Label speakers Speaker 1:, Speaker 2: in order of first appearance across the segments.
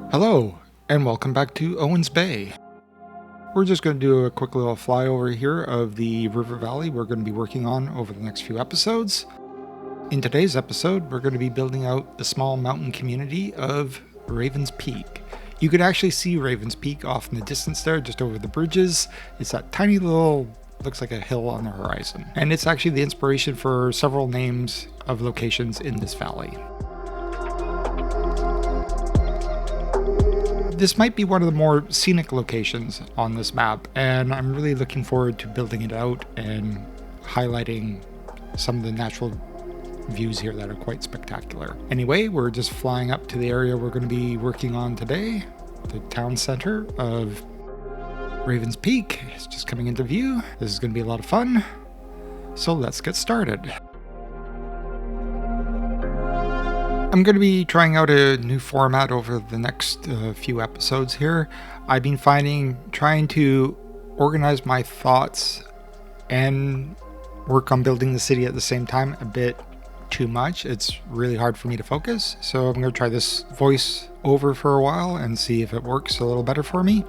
Speaker 1: Hello, and welcome back to Owens Bay. We're just going to do a quick little flyover here of the river valley we're going to be working on over the next few episodes. In today's episode, we're going to be building out the small mountain community of Ravens Peak. You could actually see Ravens Peak off in the distance there, just over the bridges. It's that tiny little, looks like a hill on the horizon. And it's actually the inspiration for several names of locations in this valley. This might be one of the more scenic locations on this map, and I'm really looking forward to building it out and highlighting some of the natural views here that are quite spectacular. Anyway, we're just flying up to the area we're going to be working on today, the town center of Ravens Peak. It's just coming into view. This is going to be a lot of fun, so let's get started. I'm going to be trying out a new format over the next few episodes here. I've been finding trying to organize my thoughts and work on building the city at the same time a bit too much. It's really hard for me to focus, so I'm going to try this voice over for a while and see if it works a little better for me.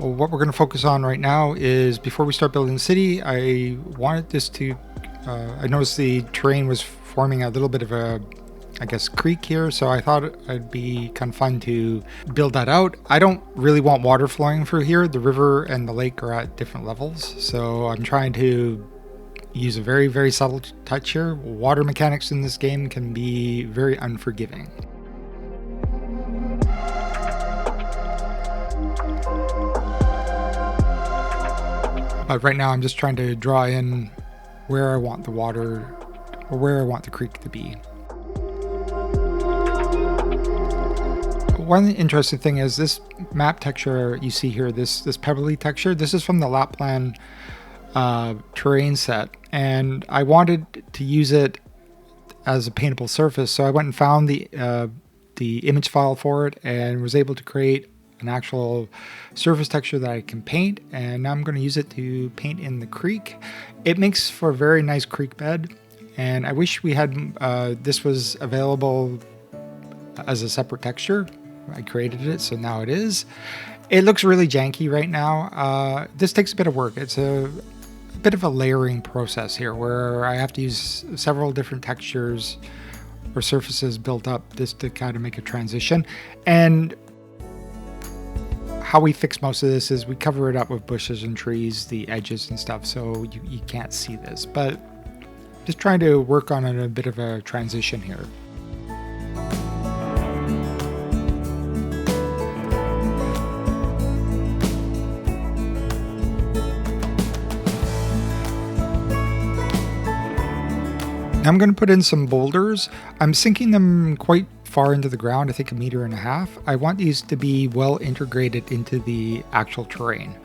Speaker 1: What we're going to focus on right now is, before we start building the city, I wanted this to I noticed the terrain was forming a little bit of a, creek here, so I thought it'd be kind of fun to build that out. I don't really want water flowing through here. The river and the lake are at different levels, so I'm trying to use a very, very subtle touch here. Water mechanics in this game can be very unforgiving. But right now I'm just trying to draw in where I want the water, or where I want the creek to be. One interesting thing is this map texture you see here, this pebbly texture. This is from the Lapland terrain set, and I wanted to use it as a paintable surface, so I went and found the image file for it and was able to create an actual surface texture that I can paint, and now I'm going to use it to paint in the creek. It makes for a very nice creek bed, and I wish we had this was available as a separate texture. I created it, so now it is. It looks really janky right now. This takes a bit of work. It's a bit of a layering process here, where I have to use several different textures or surfaces built up just to kind of make a transition. And how we fix most of this is we cover it up with bushes and trees, the edges and stuff, so you can't see this. But just trying to work on a bit of a transition here. Now I'm going to put in some boulders. I'm sinking them quite far into the ground, I think 1.5 meters. I want these to be well integrated into the actual terrain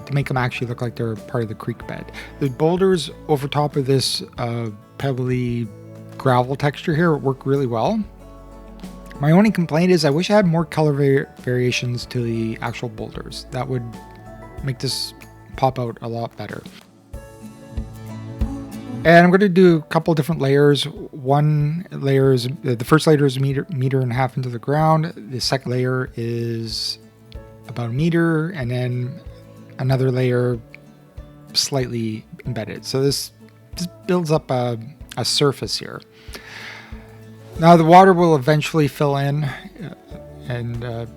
Speaker 1: to make them actually look like they're part of the creek bed. The boulders over top of this pebbly gravel texture here work really well. My only complaint is I wish I had more color variations to the actual boulders. That would make this pop out a lot better. And I'm going to do a couple different layers. One layer is, the first layer is a meter and a half into the ground. The second layer is about 1 meter, and then another layer slightly embedded. So this builds up a surface here. Now the water will eventually fill in and the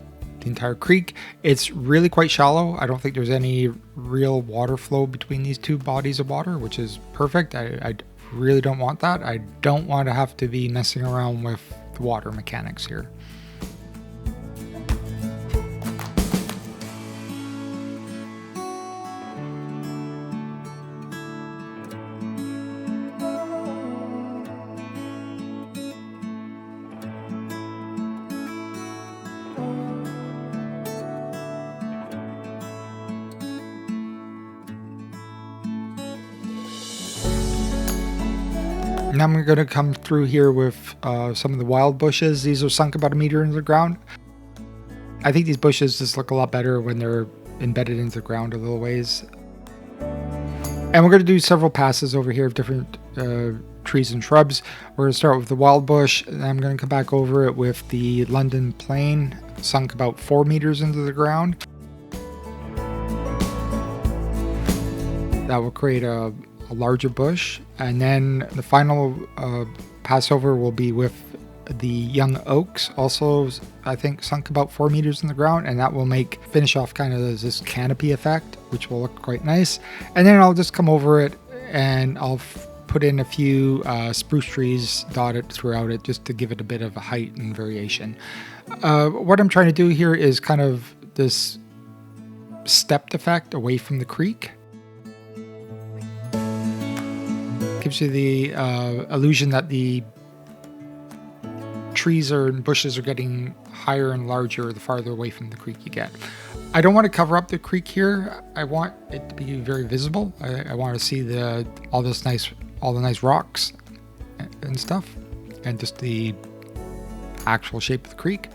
Speaker 1: entire creek. It's really quite shallow. I don't think there's any real water flow between these two bodies of water, which is perfect. I really don't want that. I don't want to have to be messing around with the water mechanics here. Now I'm going to come through here with some of the wild bushes. These are sunk about 1 meter into the ground. I think these bushes just look a lot better when they're embedded into the ground a little ways. And we're going to do several passes over here of different trees and shrubs. We're going to start with the wild bush, and I'm going to come back over it with the London plane, sunk about 4 meters into the ground. That will create a larger bush. And then the final passover will be with the young oaks, also I think sunk about 4 meters in the ground, and that will finish off kind of this canopy effect, which will look quite nice. And then I'll just come over it and I'll put in a few spruce trees dotted throughout it, just to give it a bit of a height and variation. What I'm trying to do here is kind of this stepped effect away from the creek. Gives you the illusion that the trees and bushes are getting higher and larger the farther away from the creek you get. I don't want to cover up the creek here. I want it to be very visible. I want to see all the nice rocks and stuff, and just the actual shape of the creek.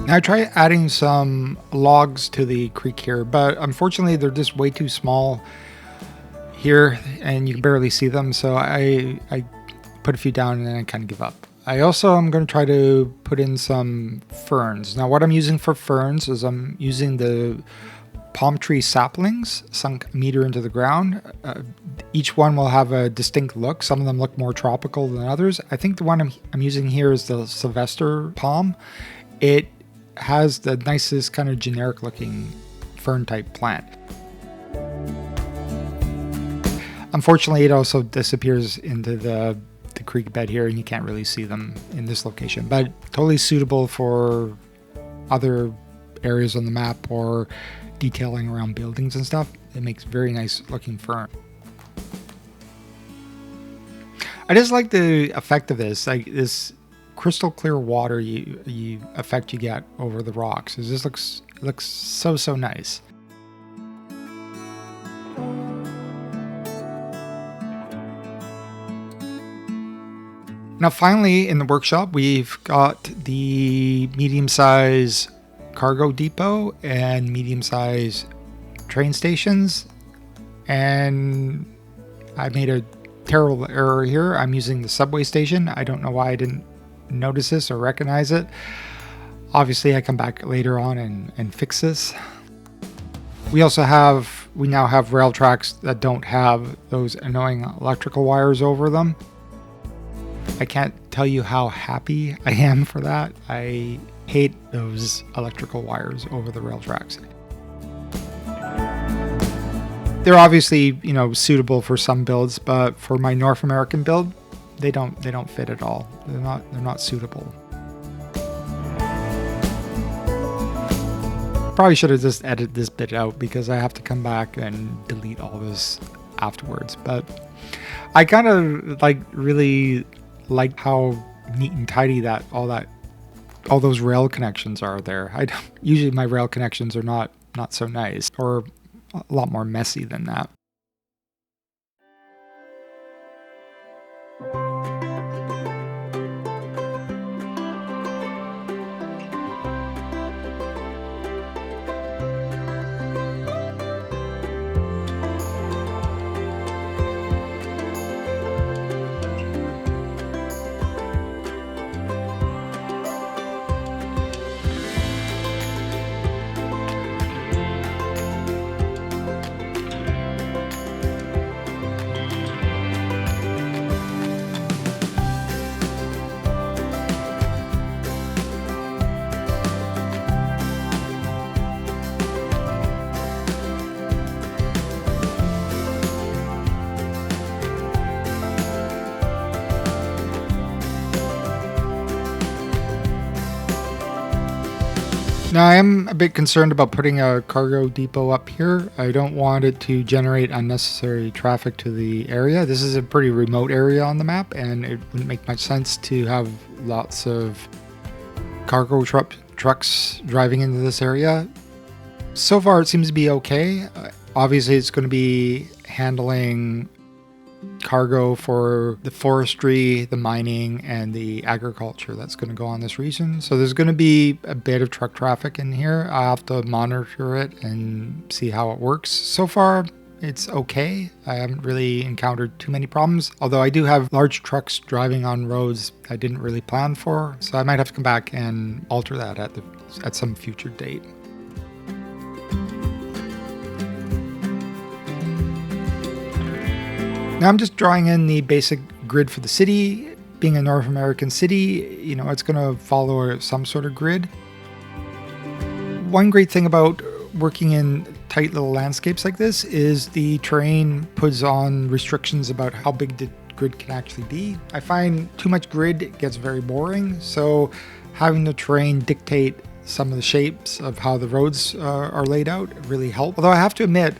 Speaker 1: I tried adding some logs to the creek here, but unfortunately they're just way too small here and you can barely see them, so I put a few down and then I kind of give up. I also am going to try to put in some ferns. Now what I'm using for ferns is I'm using the palm tree saplings sunk a meter into the ground. Each one will have a distinct look. Some of them look more tropical than others. I think the one I'm using here is the Sylvester palm. It has the nicest kind of generic looking fern type plant. Unfortunately, it also disappears into the creek bed here and you can't really see them in this location, but totally suitable for other areas on the map or detailing around buildings and stuff. It makes very nice looking fern. I just like the effect of this, like this crystal clear water effect you get over the rocks. It just looks so nice. Now finally in the workshop we've got the medium-size cargo depot and medium-size train stations, and I made a terrible error here. I'm using the subway station. I don't know why I didn't notice this or recognize it. Obviously I come back later on and fix this. We now have rail tracks that don't have those annoying electrical wires over them. I can't tell you how happy I am for that. I hate those electrical wires over the rail tracks. They're obviously, suitable for some builds, but for my North American build, they don't fit at all. They're not suitable. Probably should have just edited this bit out because I have to come back and delete all this afterwards. But I kind of really like how neat and tidy all those rail connections are there. Usually my rail connections are not so nice, or a lot more messy than that. Now, I am a bit concerned about putting a cargo depot up here. I don't want it to generate unnecessary traffic to the area. This is a pretty remote area on the map, and it wouldn't make much sense to have lots of cargo trucks driving into this area. So far, it seems to be okay. Obviously, it's going to be handling cargo for the forestry, the mining, and the agriculture that's going to go on this region. So there's going to be a bit of truck traffic in here. I'll have to monitor it and see how it works. So far, it's okay. I haven't really encountered too many problems, although I do have large trucks driving on roads I didn't really plan for. So I might have to come back and alter that at some future date. Now I'm just drawing in the basic grid for the city. Being a North American city, it's going to follow some sort of grid. One great thing about working in tight little landscapes like this is the terrain puts on restrictions about how big the grid can actually be. I find too much grid gets very boring, so having the terrain dictate some of the shapes of how the roads are laid out really help. Although I have to admit,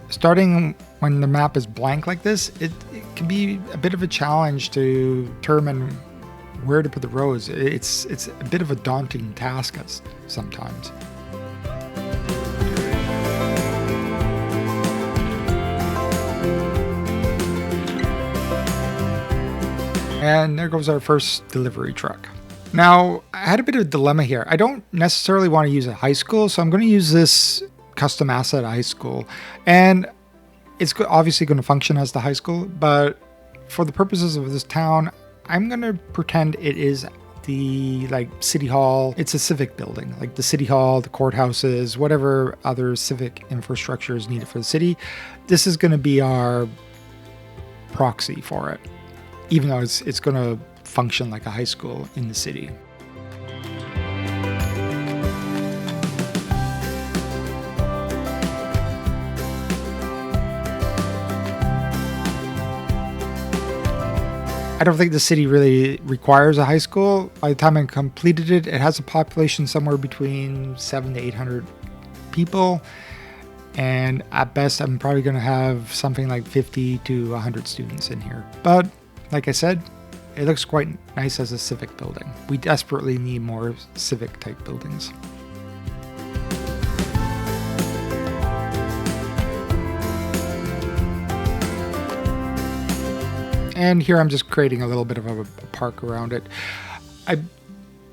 Speaker 1: starting when the map is blank like this, it can be a bit of a challenge to determine where to put the roads. It's a bit of a daunting task sometimes. And there goes our first delivery truck. Now, I had a bit of a dilemma here. I don't necessarily want to use a high school, so I'm going to use this custom asset high school. And it's obviously going to function as the high school, but for the purposes of this town, I'm going to pretend it is the city hall. It's a civic building, like the city hall, the courthouses, whatever other civic infrastructure is needed for the city. This is going to be our proxy for it, even though it's going to function like a high school in the city. I don't think the city really requires a high school. By the time I completed it, it has a population somewhere between 700 to 800 people. And at best, I'm probably going to have something like 50 to 100 students in here. But like I said, it looks quite nice as a civic building. We desperately need more civic type buildings. And here I'm just creating a little bit of a park around it. I'm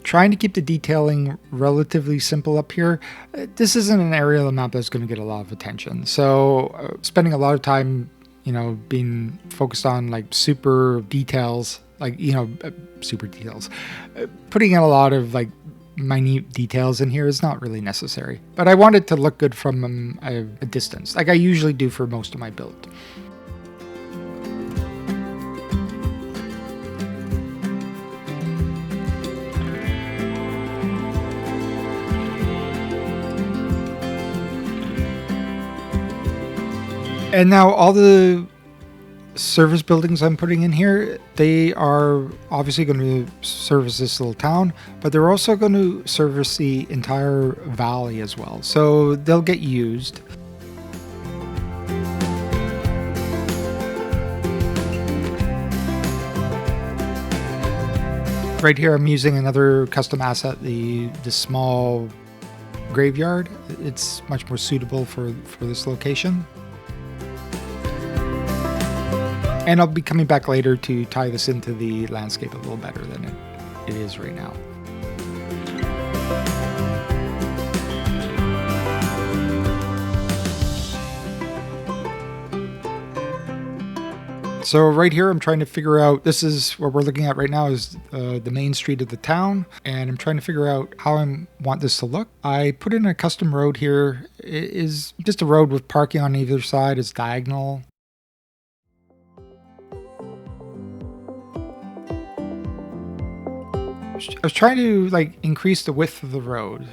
Speaker 1: trying to keep the detailing relatively simple up here. This isn't an area of the map that's going to get a lot of attention. So spending a lot of time, being focused on super details, super details. Putting in a lot of minute details in here is not really necessary. But I want it to look good from a distance, like I usually do for most of my build. And now all the service buildings I'm putting in here, they are obviously going to service this little town, but they're also going to service the entire valley as well. So they'll get used. Right here I'm using another custom asset, the small graveyard. It's much more suitable for this location. And I'll be coming back later to tie this into the landscape a little better than it is right now. So right here, I'm trying to figure out, this is what we're looking at right now is the main street of the town. And I'm trying to figure out how I want this to look. I put in a custom road here. It is just a road with parking on either side. It's diagonal. I was trying to increase the width of the road.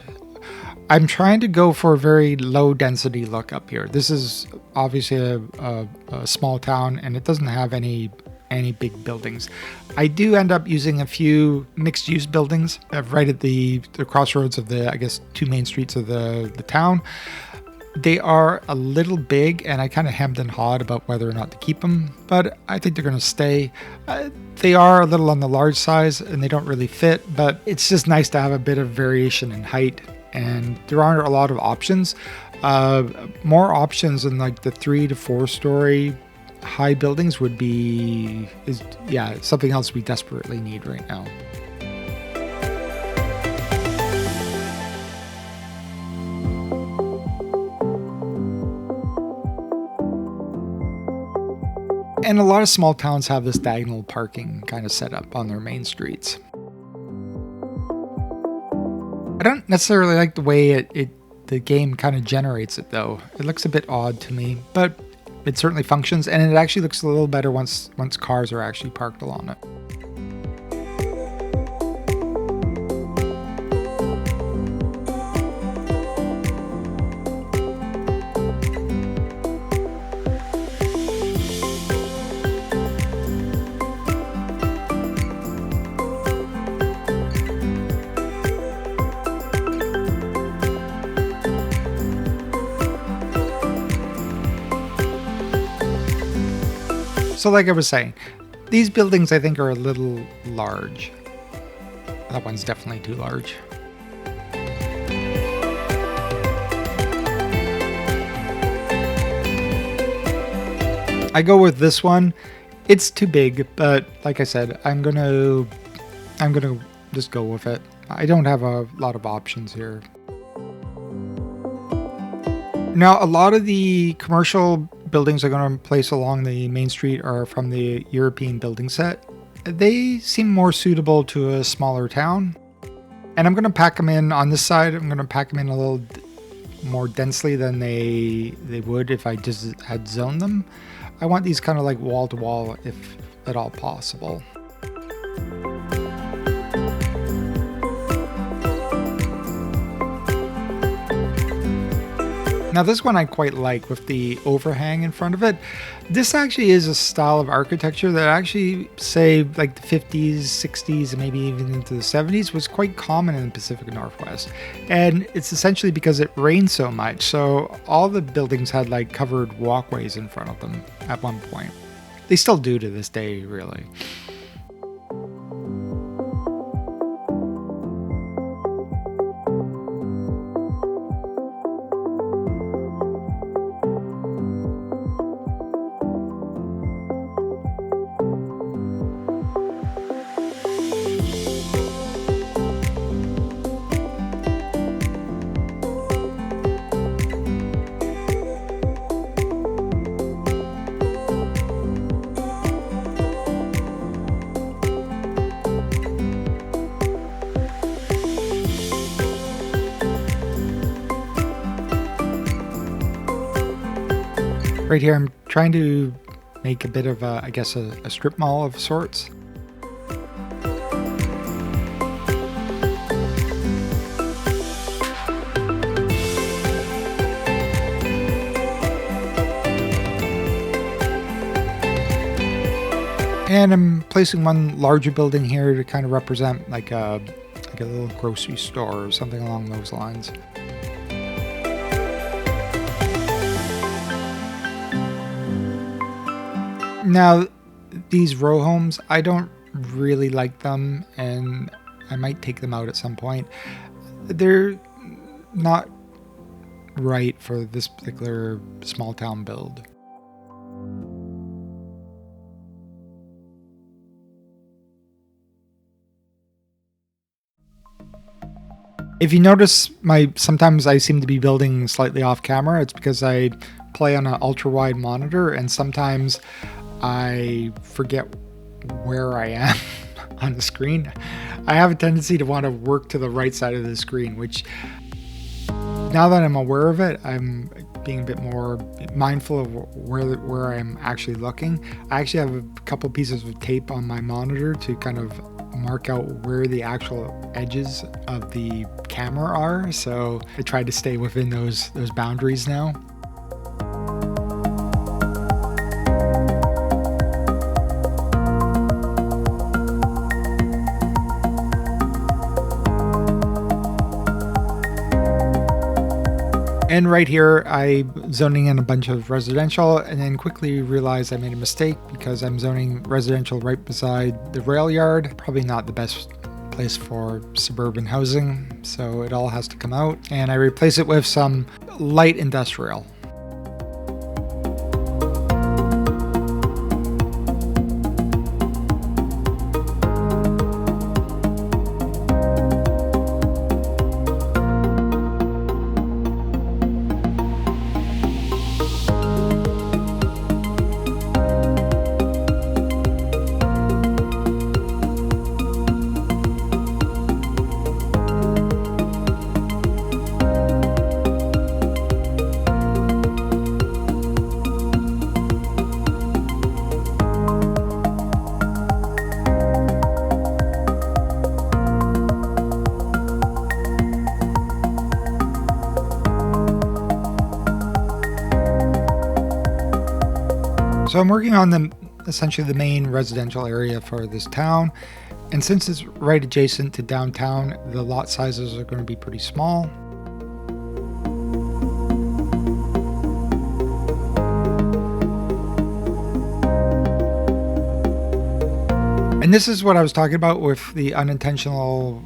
Speaker 1: I'm trying to go for a very low density look up here. This is obviously a small town and it doesn't have any any big buildings. I do end up using a few mixed-use buildings right at the crossroads of the, I guess, two main streets of the town. They are a little big, and I kind of hemmed and hawed about whether or not to keep them, but I think they're going to stay. They are a little on the large size, and they don't really fit, but it's just nice to have a bit of variation in height, and there aren't a lot of options. More options in like the 3 to 4 story high buildings would be something else we desperately need right now. And a lot of small towns have this diagonal parking kind of set up on their main streets. I don't necessarily like the way the game kind of generates it, though. It looks a bit odd to me, but it certainly functions, and it actually looks a little better once cars are actually parked along it. So like I was saying, these buildings I think are a little large. That one's definitely too large. I go with this one. It's too big, but like I said, I'm gonna just go with it. I don't have a lot of options here. Now, a lot of the commercial buildings I'm going to place along the main street are from the European building set. They seem more suitable to a smaller town. And I'm going to pack them in on this side. I'm going to pack them in a little more densely than they would if I just had zoned them. I want these kind of like wall to wall if at all possible. Now this one I quite like with the overhang in front of it. This actually is a style of architecture that actually, say, like the 50s, 60s, and maybe even into the 70s was quite common in the Pacific Northwest. And it's essentially because it rained so much. So all the buildings had like covered walkways in front of them at one point. They still do to this day, really. Right here, I'm trying to make a bit of a, I guess, a strip mall of sorts. And I'm placing one larger building here to kind of represent like a little grocery store or something along those lines. Now, these row homes, I don't really like them, and I might take them out at some point. They're not right for this particular small town build. If you notice, sometimes I seem to be building slightly off camera. It's because I play on an ultra wide monitor, and sometimes I forget where I am on the screen. I have a tendency to want to work to the right side of the screen, which now that I'm aware of it, I'm being a bit more mindful of where I'm actually looking. I actually have a couple pieces of tape on my monitor to kind of mark out where the actual edges of the camera are. So I try to stay within those boundaries now. And right here, I'm zoning in a bunch of residential and then quickly realized I made a mistake because I'm zoning residential right beside the rail yard. Probably not the best place for suburban housing, so it all has to come out. And I replace it with some light industrial. So I'm working on essentially the main residential area for this town. And since it's right adjacent to downtown, the lot sizes are going to be pretty small. And this is what I was talking about with the unintentional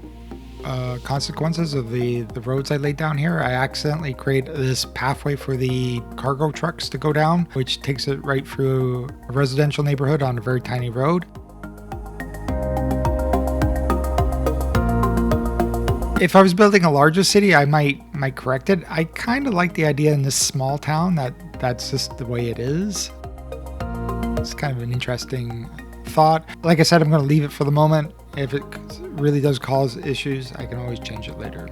Speaker 1: consequences of the roads I laid down here. I accidentally created this pathway for the cargo trucks to go down, which takes it right through a residential neighborhood on a very tiny road. If I was building a larger city, I might correct it. I kind of like the idea in this small town that's just the way it is. It's kind of an interesting thought. Like I said, I'm going to leave it for the moment. If it really does cause issues, I can always change it later.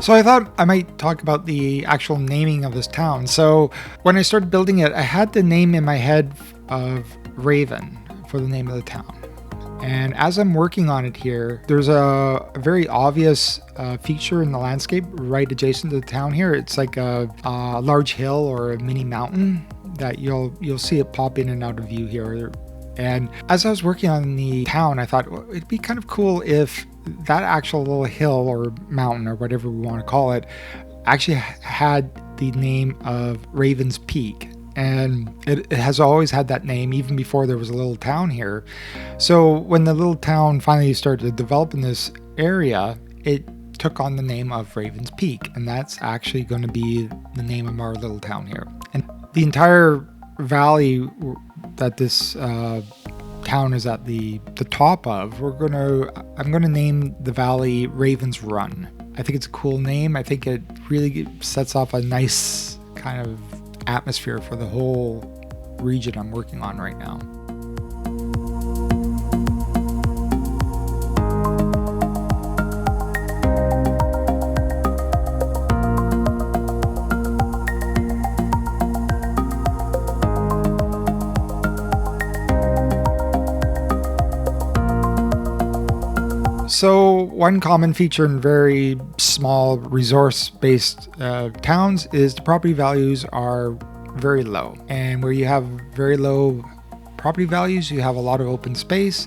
Speaker 1: So I thought I might talk about the actual naming of this town. So when I started building it, I had the name in my head of Raven for the name of the town. And as I'm working on it here, there's a very obvious feature in the landscape right adjacent to the town here. It's like a large hill or a mini mountain that you'll see it pop in and out of view here. And as I was working on the town, I thought, well, it'd be kind of cool if that actual little hill or mountain or whatever we want to call it actually had the name of Raven's Peak. And it has always had that name even before there was a little town here. So when the little town finally started to develop in this area, it took on the name of Raven's Peak. And that's actually going to be the name of our little town here. And the entire valley that this town is at the top of, I'm gonna name the valley Raven's Run. I think it's a cool name. I think it really sets off a nice kind of atmosphere for the whole region I'm working on right now. So one common feature in very small resource-based towns is the property values are very low. And where you have very low property values, you have a lot of open space.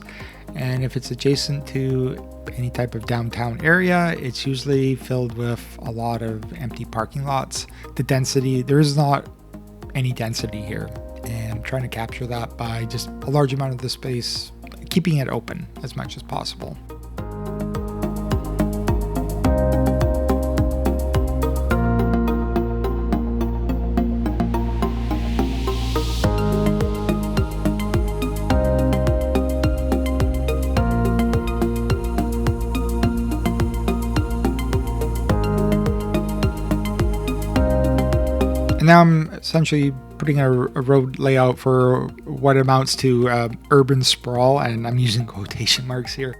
Speaker 1: And if it's adjacent to any type of downtown area, it's usually filled with a lot of empty parking lots. The density, there is not any density here. And I'm trying to capture that by just a large amount of the space, keeping it open as much as possible. And now I'm essentially putting a road layout for what amounts to urban sprawl, and I'm using quotation marks here.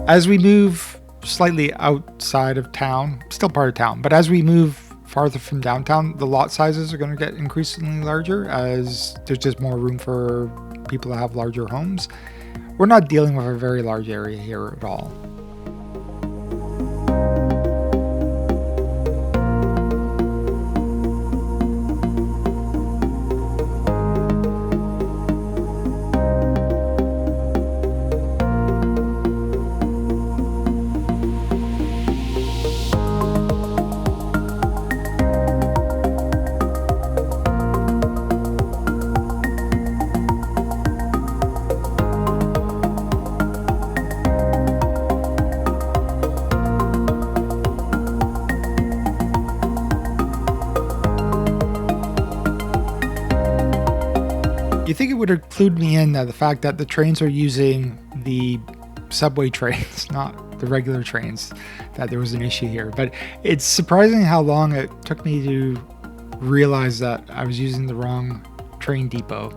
Speaker 1: As we move slightly outside of town, still part of town, but as we move farther from downtown, the lot sizes are going to get increasingly larger as there's just more room for people to have larger homes. We're not dealing with a very large area here at all. think it would have clued me in that the fact that the trains are using the subway trains, not the regular trains, that there was an issue here. But it's surprising how long it took me to realize that I was using the wrong train depot.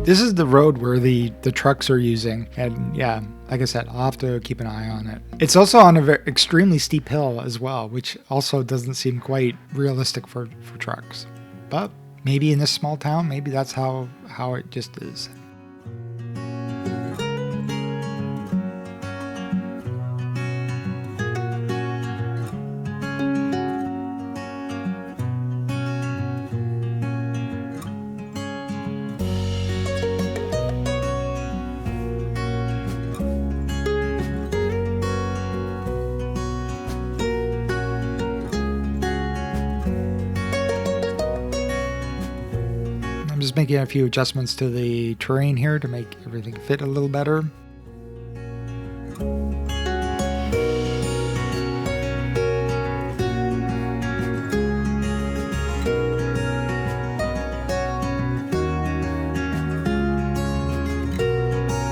Speaker 1: This is the road where the trucks are using, and yeah, like I said, I'll have to keep an eye on it. It's also on an extremely steep hill as well, which also doesn't seem quite realistic for trucks. But maybe in this small town, maybe that's how it just is. I'm just making a few adjustments to the terrain here to make everything fit a little better.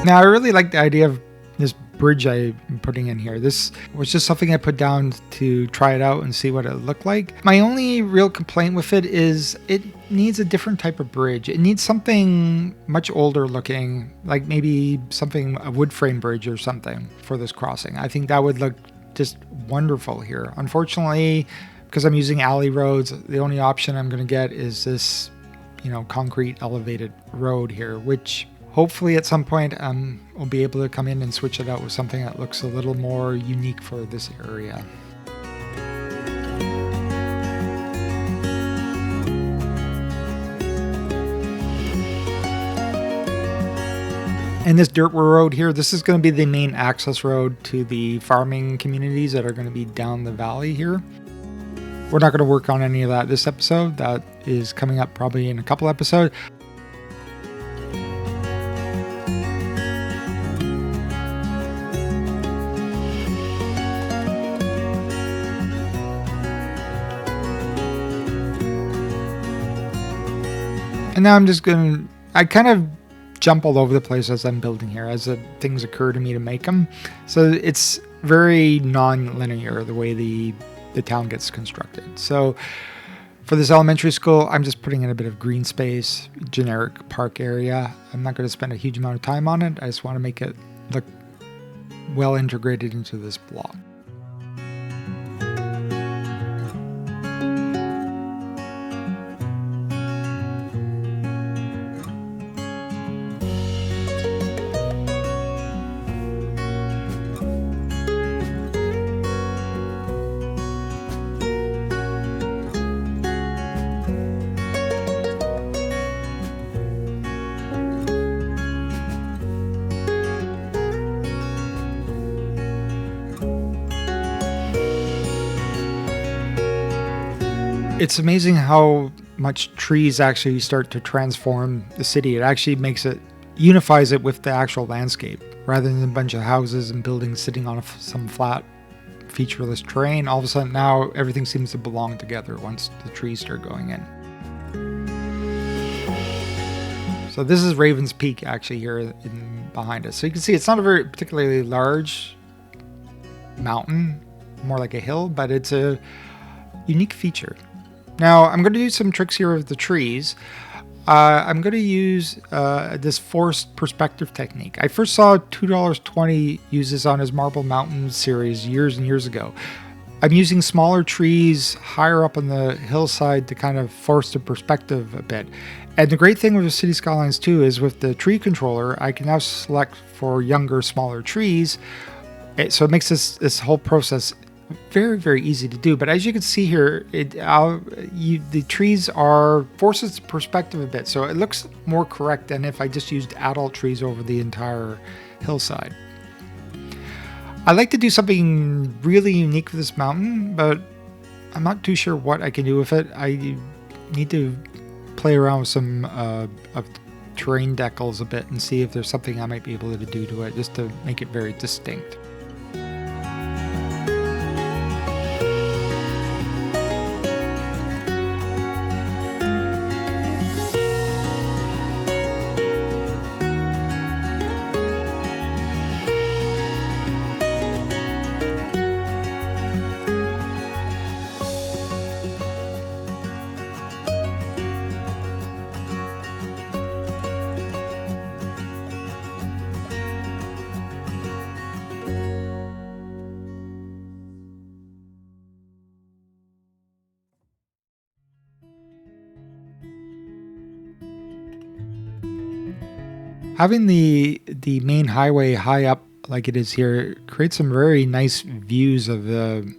Speaker 1: Now, I really like the idea of this bridge I'm putting in here. This was just something I put down to try it out and see what it looked like. My only real complaint with it is it needs a different type of bridge. It needs something much older looking, like maybe a wood frame bridge or something for this crossing. I think that would look just wonderful here. Unfortunately, because I'm using alley roads, the only option I'm going to get is this, concrete elevated road here, which hopefully at some point we'll be able to come in and switch it out with something that looks a little more unique for this area. And this dirt road here, this is going to be the main access road to the farming communities that are going to be down the valley here. We're not going to work on any of that this episode. That is coming up probably in a couple episodes. And now I kind of jump all over the place as I'm building here, as things occur to me to make them. So it's very non-linear the way the town gets constructed. So for this elementary school, I'm just putting in a bit of green space, generic park area. I'm not going to spend a huge amount of time on it. I just want to make it look well integrated into this block. It's amazing how much trees actually start to transform the city. It actually unifies it with the actual landscape. Rather than a bunch of houses and buildings sitting on some flat, featureless terrain, all of a sudden now everything seems to belong together once the trees start going in. So this is Ravens Peak actually here behind us. So you can see it's not a very particularly large mountain, more like a hill, but it's a unique feature. Now, I'm going to do some tricks here with the trees. I'm going to use this forced perspective technique. I first saw $2.20 use this on his Marble Mountain series years and years ago. I'm using smaller trees higher up on the hillside to kind of force the perspective a bit. And the great thing with the City Skylines too is with the tree controller, I can now select for younger, smaller trees. So it makes this whole process Very, very easy to do. But as you can see here, the trees forces the perspective a bit. So it looks more correct than if I just used adult trees over the entire hillside. I like to do something really unique with this mountain, but I'm not too sure what I can do with it. I need to play around with some of terrain decals a bit and see if there's something I might be able to do to it just to make it very distinct. Having the main highway high up like it is here creates some very nice views of the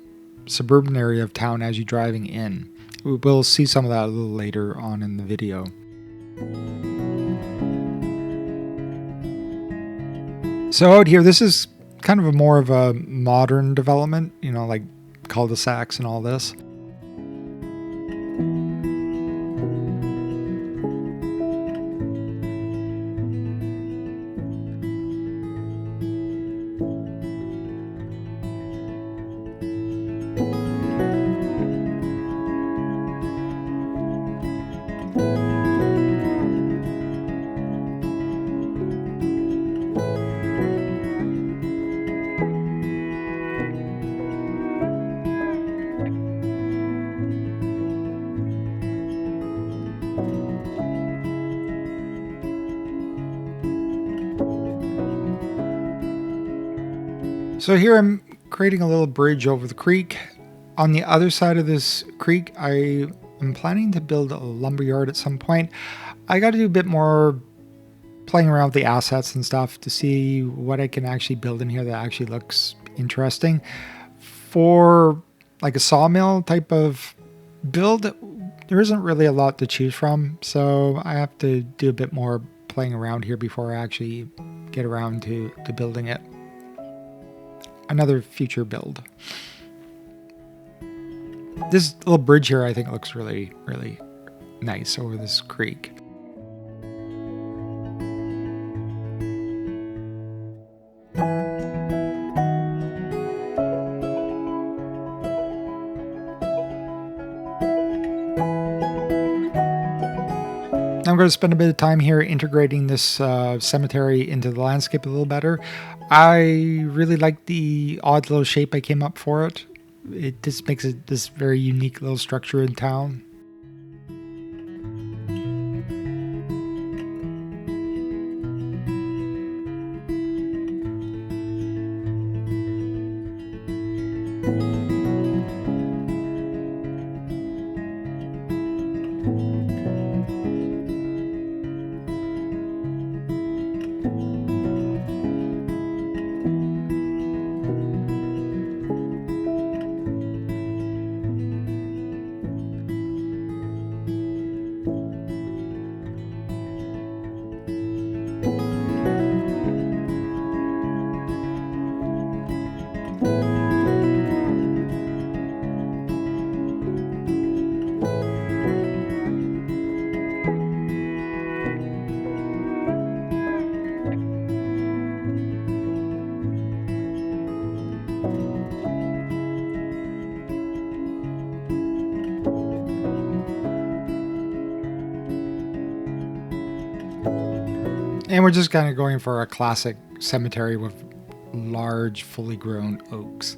Speaker 1: suburban area of town as you're driving in. We'll see some of that a little later on in the video. So out here, this is kind of a more of a modern development, you know, like cul-de-sacs and all this. So here I'm creating a little bridge over the creek. On the other side of this creek, I am planning to build a lumberyard at some point. I got to do a bit more playing around with the assets and stuff to see what I can actually build in here that actually looks interesting. For like a sawmill type of build, there isn't really a lot to choose from, so I have to do a bit more playing around here before I actually get around to building it. Another future build. This little bridge here I think looks really, really nice over this creek. I'm going to spend a bit of time here integrating this cemetery into the landscape a little better. I really like the odd little shape I came up for it. It just makes it this very unique little structure in town. And we're just kind of going for a classic cemetery with large, fully grown oaks.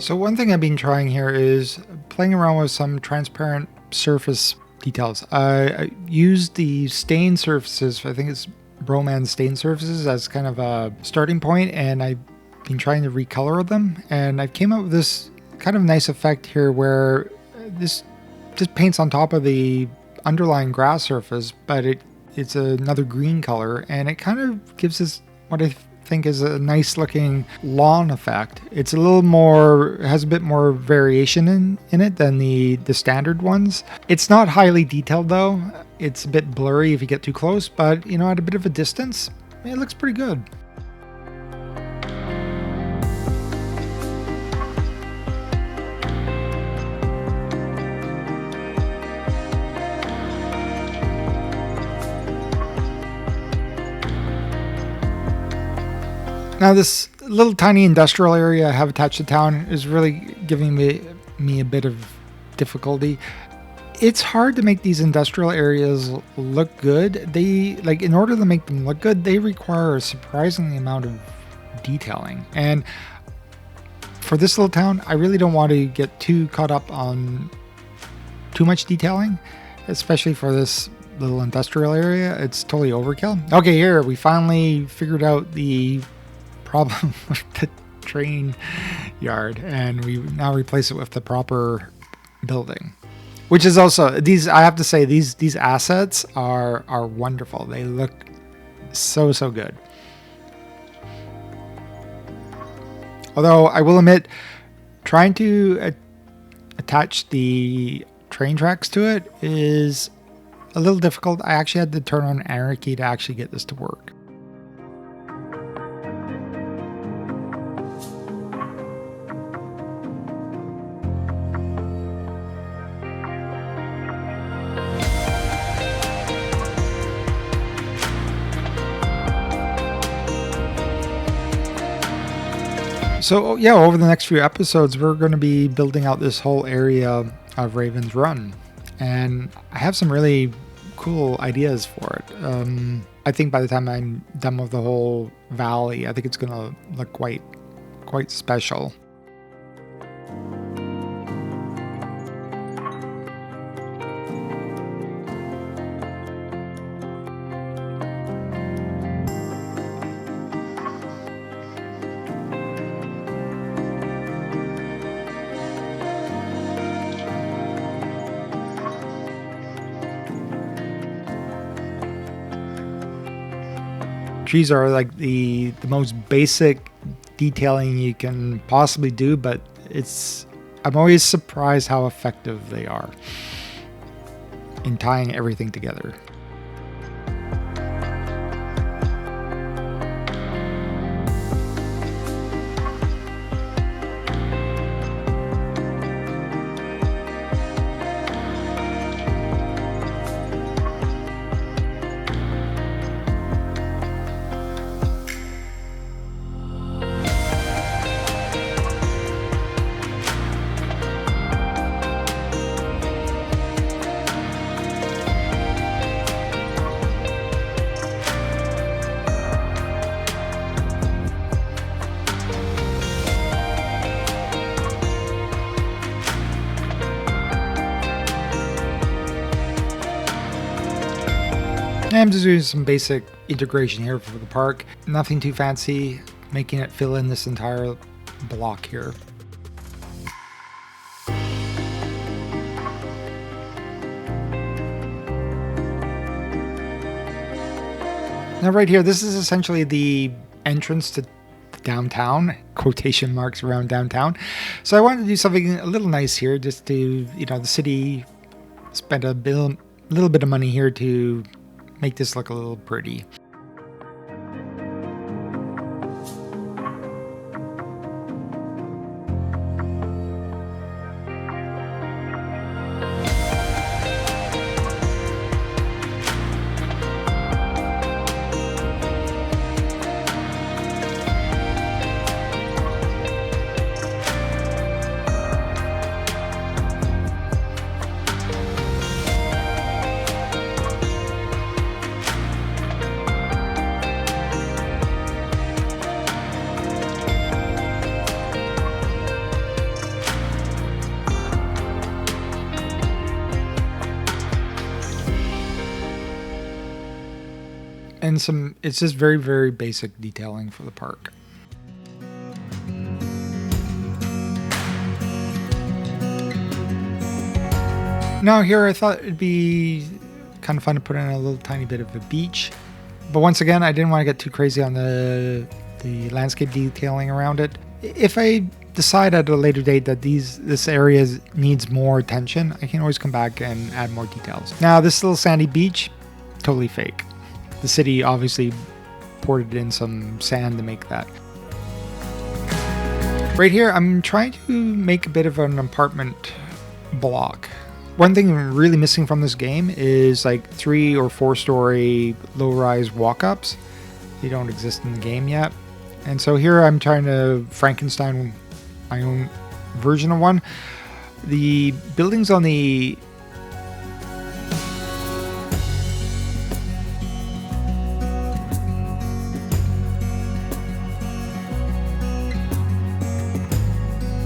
Speaker 1: So one thing I've been trying here is playing around with some transparent surface details. I used the stain surfaces, I think it's Broman stain surfaces, as kind of a starting point, and I've been trying to recolor them, and I came up with this kind of nice effect here where this just paints on top of the underlying grass surface, but it's another green color, and it kind of gives us what I think is a nice looking lawn effect. It's a little more, has a bit more variation in it than the standard ones. It's not highly detailed though. It's a bit blurry if you get too close, but you know, at a bit of a distance, it looks pretty good. Now this little tiny industrial area I have attached to town is really giving me a bit of difficulty. It's hard to make these industrial areas look good. In order to make them look good, they require a surprising amount of detailing. And for this little town, I really don't want to get too caught up on too much detailing, especially for this little industrial area. It's totally overkill. Okay, here we finally figured out the problem with the train yard, and we now replace it with the proper building, which is also I have to say these assets are wonderful. They look so good. Although I will admit, trying to attach the train tracks to it is a little difficult. I actually had to turn on Anarchy to actually get this to work. So yeah, over the next few episodes, we're going to be building out this whole area of Raven's Run, and I have some really cool ideas for it. I think by the time I'm done with the whole valley, I think it's going to look quite special. Trees are like the most basic detailing you can possibly do, but I'm always surprised how effective they are in tying everything together. I'm just doing some basic integration here for the park. Nothing too fancy, making it fill in this entire block here. Now right here, this is essentially the entrance to downtown, quotation marks around downtown. So I wanted to do something a little nice here, just to, you know, the city spent a little bit of money here to make this look a little pretty. and it's just very, very basic detailing for the park. Now here I thought it'd be kind of fun to put in a little tiny bit of a beach. But once again, I didn't want to get too crazy on the landscape detailing around it. If I decide at a later date that this area needs more attention, I can always come back and add more details. Now this little sandy beach, totally fake. The city obviously poured in some sand to make that. Right here, I'm trying to make a bit of an apartment block. One thing I'm really missing from this game is like 3 or 4 story low-rise walk-ups. They don't exist in the game yet. And so here I'm trying to Frankenstein my own version of one. The buildings on the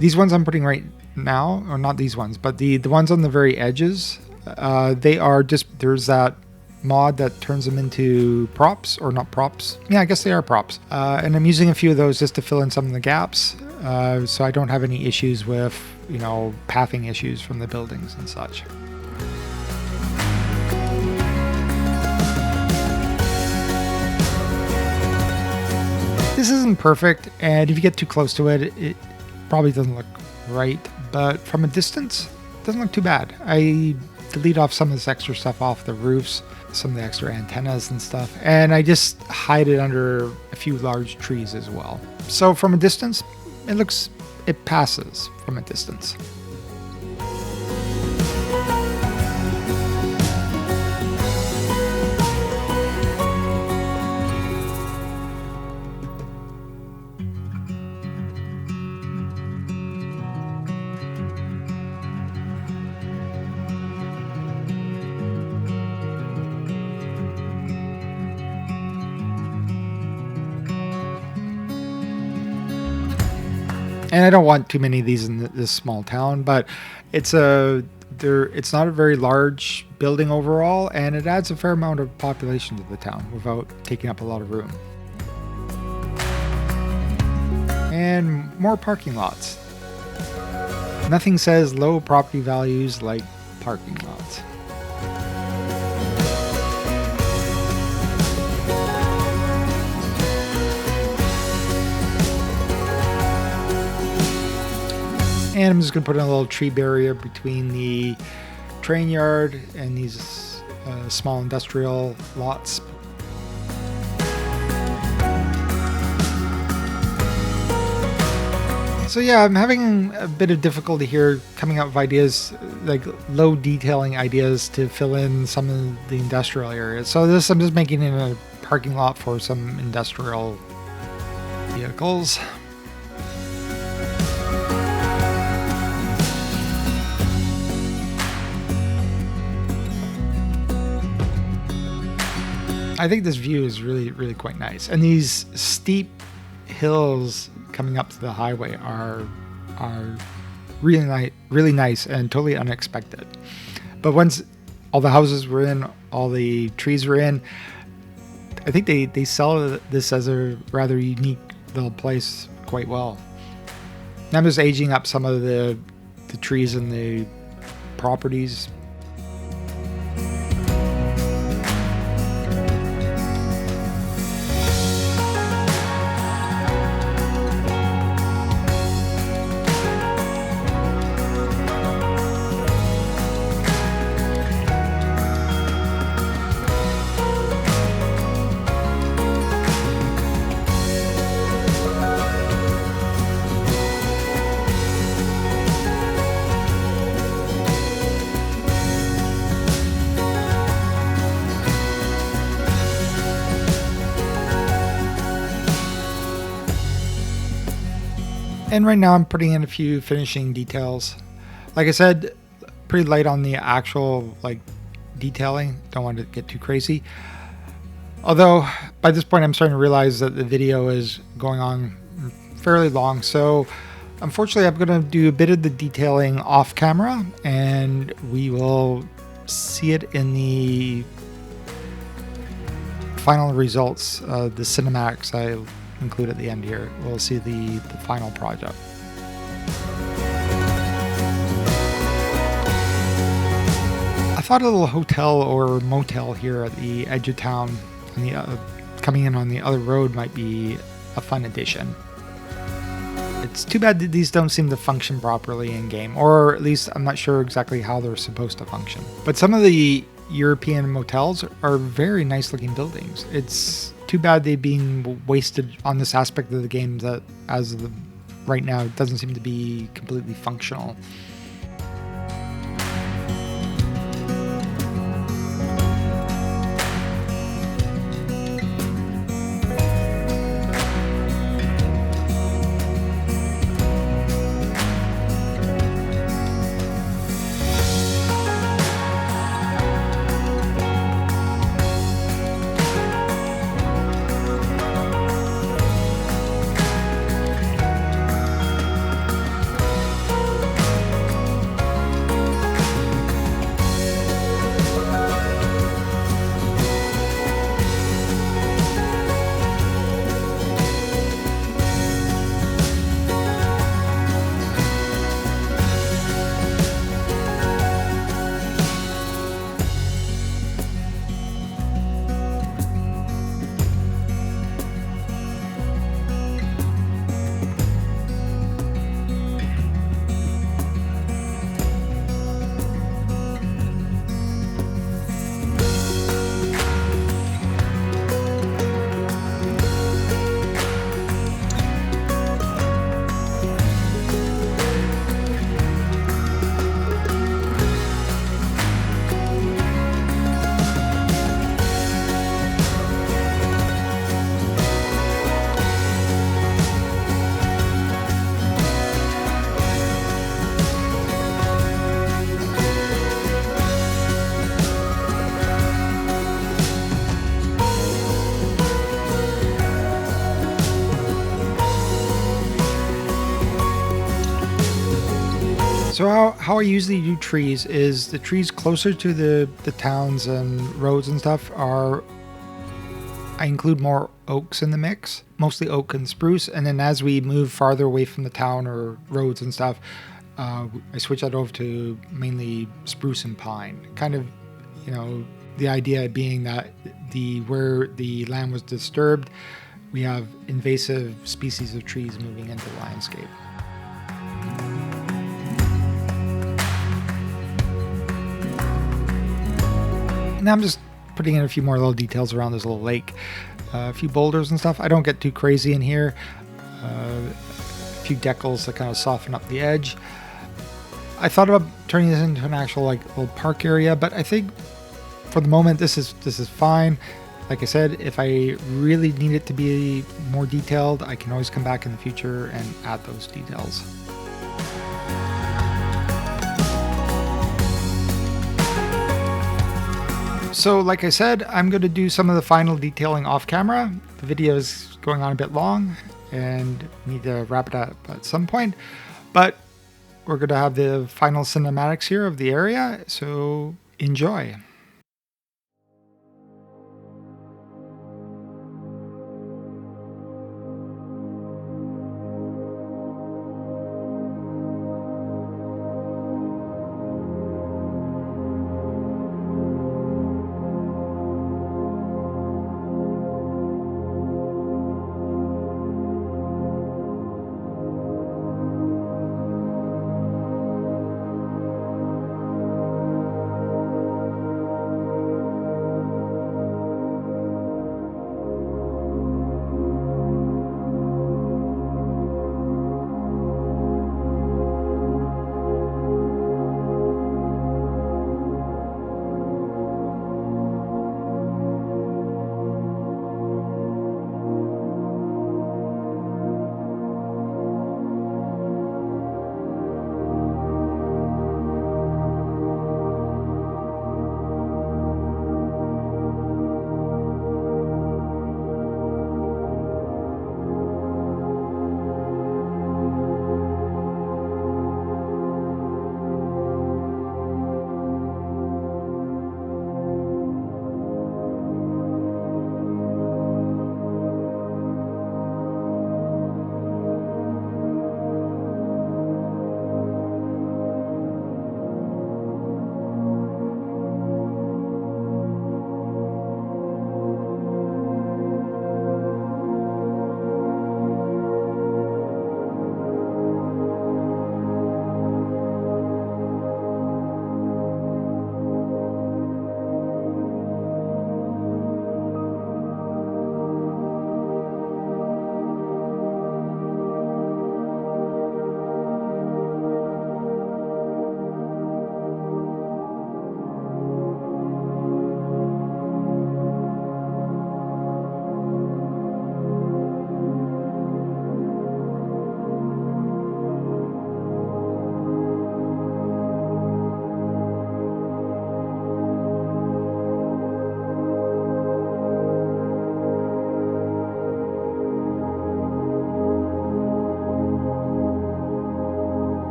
Speaker 1: these ones I'm putting right now, or not these ones, but the ones on the very edges, they are just, there's that mod that turns them into props, or not props. Yeah, I guess they are props. And I'm using a few of those just to fill in some of the gaps, so I don't have any issues with, you know, pathing issues from the buildings and such. This isn't perfect, and if you get too close to it, it probably doesn't look right, but from a distance, it doesn't look too bad. I delete off some of this extra stuff off the roofs, some of the extra antennas and stuff, and I just hide it under a few large trees as well. So from a distance, it passes from a distance. And I don't want too many of these in this small town, but it's not a very large building overall, and it adds a fair amount of population to the town without taking up a lot of room. And more parking lots. Nothing says low property values like parking lots. And I'm just going to put in a little tree barrier between the train yard and these small industrial lots. So yeah, I'm having a bit of difficulty here coming up with ideas, like low detailing ideas to fill in some of the industrial areas. So I'm just making it a parking lot for some industrial vehicles. I think this view is really, really quite nice. And these steep hills coming up to the highway are really nice and totally unexpected. But once all the houses were in, all the trees were in, I think they sell this as a rather unique little place quite well. And I'm just aging up some of the trees and the properties. And right now I'm putting in a few finishing details. Like I said, pretty light on the actual detailing. Don't want to get too crazy. Although by this point I'm starting to realize that the video is going on fairly long. So unfortunately I'm going to do a bit of the detailing off camera, and we will see it in the final results, the cinematics I include at the end here. We'll see the final project. I thought a little hotel or motel here at the edge of town, coming in on the other road, might be a fun addition. It's too bad that these don't seem to function properly in game, or at least I'm not sure exactly how they're supposed to function. But some of the European motels are very nice looking buildings. It's too bad they're being wasted on this aspect of the game that, as of right now, it doesn't seem to be completely functional. So how I usually do trees is the trees closer to the towns and roads and stuff I include more oaks in the mix, mostly oak and spruce. And then as we move farther away from the town or roads and stuff, I switch that over to mainly spruce and pine. Kind of, the idea being that where the land was disturbed, we have invasive species of trees moving into the landscape. Now I'm just putting in a few more little details around this little lake. A few boulders and stuff. I don't get too crazy in here. A few decals to kind of soften up the edge. I thought about turning this into an actual little park area, but I think for the moment this is fine. Like I said, if I really need it to be more detailed, I can always come back in the future and add those details. So like I said, I'm going to do some of the final detailing off camera. The video is going on a bit long and need to wrap it up at some point. But we're going to have the final cinematics here of the area, so enjoy.